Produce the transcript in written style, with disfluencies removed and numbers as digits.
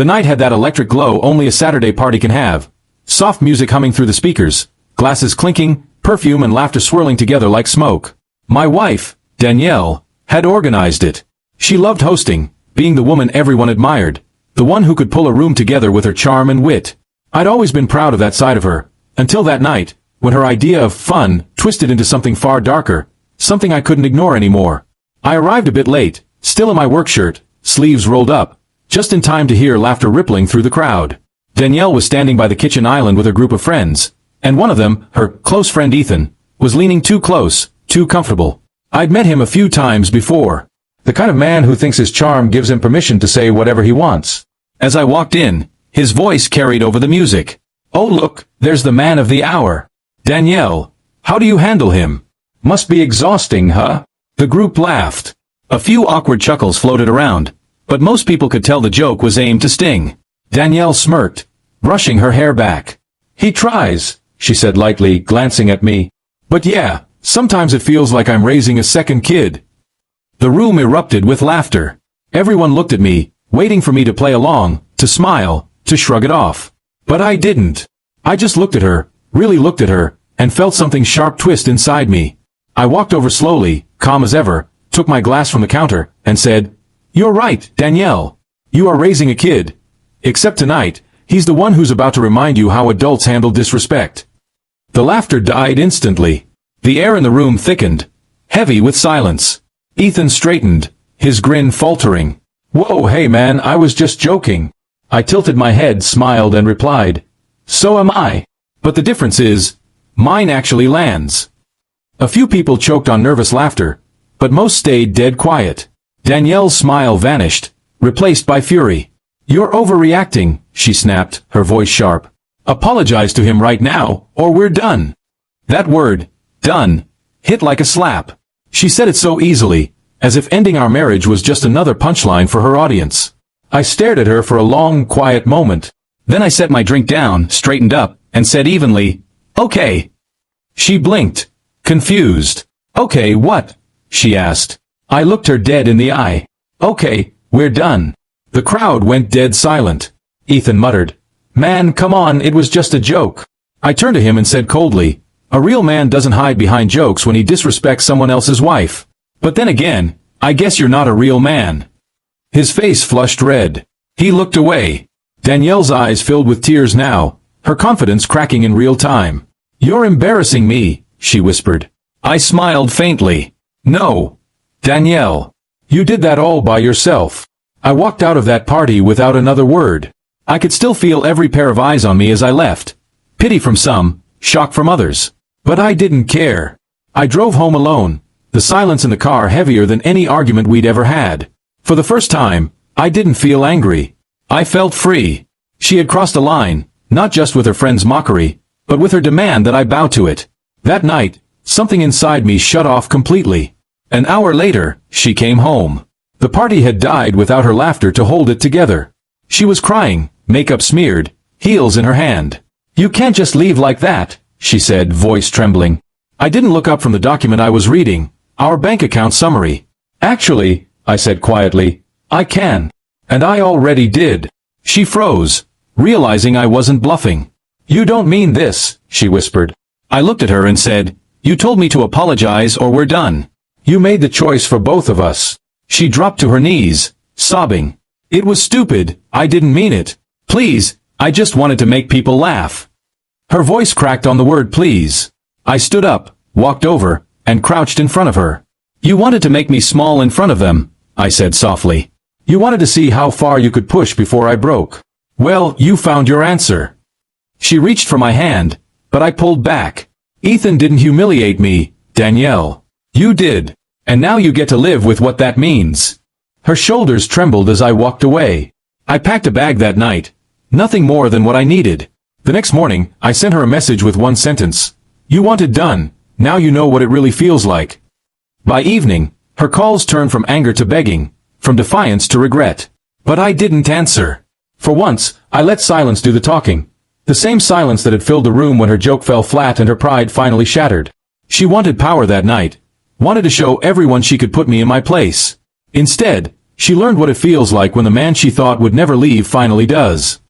The night had that electric glow only a Saturday party can have. Soft music humming through the speakers, glasses clinking, perfume and laughter swirling together like smoke. My wife, Danielle, had organized it. She loved hosting, being the woman everyone admired, the one who could pull a room together with her charm and wit. I'd always been proud of that side of her, until that night, when her idea of fun twisted into something far darker, something I couldn't ignore anymore. I arrived a bit late, still in my work shirt, sleeves rolled up, just in time to hear laughter rippling through the crowd. Danielle was standing by the kitchen island with her group of friends, and one of them, her close friend Ethan, was leaning too close, too comfortable. I'd met him a few times before. The kind of man who thinks his charm gives him permission to say whatever he wants. As I walked in, his voice carried over the music. "Oh look, there's the man of the hour. Danielle, how do you handle him? Must be exhausting, huh?" The group laughed. A few awkward chuckles floated around, but most people could tell the joke was aimed to sting. Danielle smirked, brushing her hair back. "He tries," she said lightly, glancing at me. "But yeah, sometimes it feels like I'm raising a second kid." The room erupted with laughter. Everyone looked at me, waiting for me to play along, to smile, to shrug it off. But I didn't. I just looked at her, really looked at her, and felt something sharp twist inside me. I walked over slowly, calm as ever, took my glass from the counter, and said, "You're right, Danielle. You are raising a kid. Except tonight, he's the one who's about to remind you how adults handle disrespect." The laughter died instantly. The air in the room thickened, heavy with silence. Ethan straightened, his grin faltering. "Whoa, hey man, I was just joking." I tilted my head, smiled, and replied, "So am I. But the difference is, mine actually lands." A few people choked on nervous laughter, but most stayed dead quiet. Danielle's smile vanished, replaced by fury. "You're overreacting," she snapped, her voice sharp. "Apologize to him right now, or we're done." That word, done, hit like a slap. She said it so easily, as if ending our marriage was just another punchline for her audience. I stared at her for a long, quiet moment. Then I set my drink down, straightened up, and said evenly, "Okay." She blinked, confused. "Okay, what?" she asked. I looked her dead in the eye. "Okay, we're done." The crowd went dead silent. Ethan muttered, "Man, come on, it was just a joke." I turned to him and said coldly, "A real man doesn't hide behind jokes when he disrespects someone else's wife. But then again, I guess you're not a real man." His face flushed red. He looked away. Danielle's eyes filled with tears now, her confidence cracking in real time. "You're embarrassing me," she whispered. I smiled faintly. "No, Danielle. You did that all by yourself." I walked out of that party without another word. I could still feel every pair of eyes on me as I left. Pity from some, shock from others. But I didn't care. I drove home alone, the silence in the car heavier than any argument we'd ever had. For the first time, I didn't feel angry. I felt free. She had crossed a line, not just with her friend's mockery, but with her demand that I bow to it. That night, something inside me shut off completely. An hour later, she came home. The party had died without her laughter to hold it together. She was crying, makeup smeared, heels in her hand. "You can't just leave like that," she said, voice trembling. I didn't look up from the document I was reading, our bank account summary. "Actually," I said quietly, "I can. And I already did." She froze, realizing I wasn't bluffing. "You don't mean this," she whispered. I looked at her and said, "You told me to apologize or we're done. You made the choice for both of us." She dropped to her knees, sobbing. "It was stupid, I didn't mean it. Please, I just wanted to make people laugh." Her voice cracked on the word please. I stood up, walked over, and crouched in front of her. "You wanted to make me small in front of them," I said softly. "You wanted to see how far you could push before I broke. Well, you found your answer." She reached for my hand, but I pulled back. "Ethan didn't humiliate me, Danielle. You did. And now you get to live with what that means." Her shoulders trembled as I walked away. I packed a bag that night. Nothing more than what I needed. The next morning, I sent her a message with one sentence. "You want it done, now you know what it really feels like." By evening, her calls turned from anger to begging, from defiance to regret. But I didn't answer. For once, I let silence do the talking. The same silence that had filled the room when her joke fell flat and her pride finally shattered. She wanted power that night. Wanted to show everyone she could put me in my place. Instead, She learned what it feels like when the man she thought would never leave finally does.